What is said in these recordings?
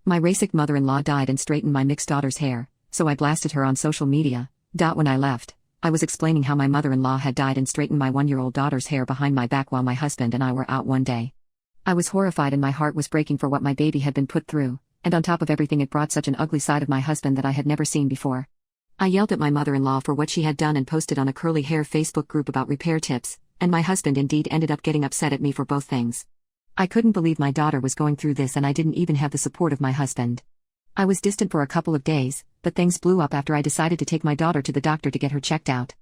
My RASICT mother-in-law died and straightened my mixed daughter's hair, so I blasted her on social media. When I left, I was explaining how my mother-in-law had died and straightened my 1-year-old daughter's hair behind my back while my husband and I were out one day. I was horrified and my heart was breaking for what my baby had been put through, and on top of everything it brought such an ugly side of my husband that I had never seen before. I yelled at my mother-in-law for what she had done and posted on a curly hair Facebook group about repair tips, and my husband indeed ended up getting upset at me for both things. I couldn't believe my daughter was going through this and I didn't even have the support of my husband. I was distant for a couple of days, but things blew up after I decided to take my daughter to the doctor to get her checked out.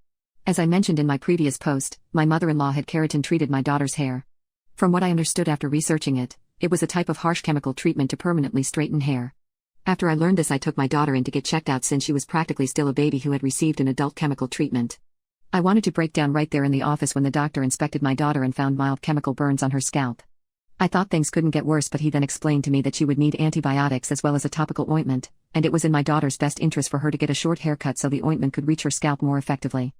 As I mentioned in my previous post, my mother-in-law had keratin treated my daughter's hair. From what I understood after researching it, it was a type of harsh chemical treatment to permanently straighten hair. After I learned this, I took my daughter in to get checked out since she was practically still a baby who had received an adult chemical treatment. I wanted to break down right there in the office when the doctor inspected my daughter and found mild chemical burns on her scalp. I thought things couldn't get worse, but he then explained to me that she would need antibiotics as well as a topical ointment, and it was in my daughter's best interest for her to get a short haircut so the ointment could reach her scalp more effectively.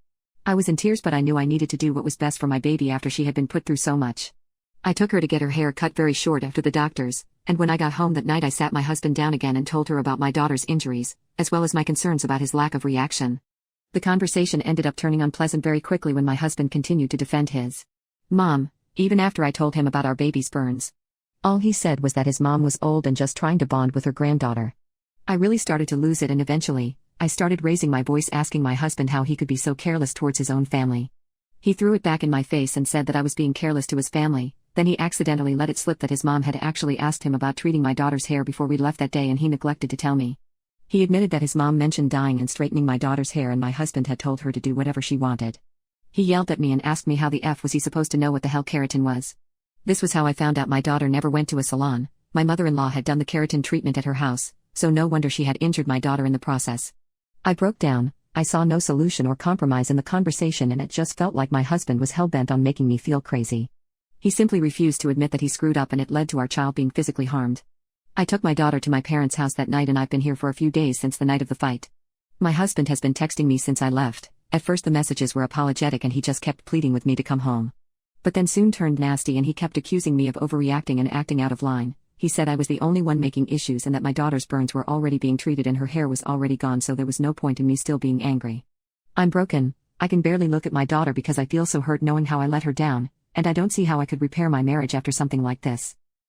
I was in tears, but I knew I needed to do what was best for my baby after she had been put through so much. I took her to get her hair cut very short after the doctor's, and when I got home that night I sat my husband down again and told her about my daughter's injuries, as well as my concerns about his lack of reaction. The conversation ended up turning unpleasant very quickly when my husband continued to defend his mom, even after I told him about our baby's burns. All he said was that his mom was old and just trying to bond with her granddaughter. I really started to lose it, and eventually, I started raising my voice asking my husband how he could be so careless towards his own family. He threw it back in my face and said that I was being careless to his family. Then he accidentally let it slip that his mom had actually asked him about treating my daughter's hair before we left that day, and he neglected to tell me. He admitted that his mom mentioned dyeing and straightening my daughter's hair and my husband had told her to do whatever she wanted. He yelled at me and asked me how the F was he supposed to know what the hell keratin was. This was how I found out my daughter never went to a salon. My mother-in-law had done the keratin treatment at her house, so no wonder she had injured my daughter in the process. I broke down. I saw no solution or compromise in the conversation, and it just felt like my husband was hell-bent on making me feel crazy. He simply refused to admit that he screwed up, and it led to our child being physically harmed. I took my daughter to my parents' house that night, and I've been here for a few days since the night of the fight. My husband has been texting me since I left. At first the messages were apologetic and he just kept pleading with me to come home. But then soon turned nasty and he kept accusing me of overreacting and acting out of line. He said I was the only one making issues and that my daughter's burns were already being treated and her hair was already gone, so there was no point in me still being angry. I'm broken. I can barely look at my daughter because I feel so hurt knowing how I let her down, and I don't see how I could repair my marriage after something like this.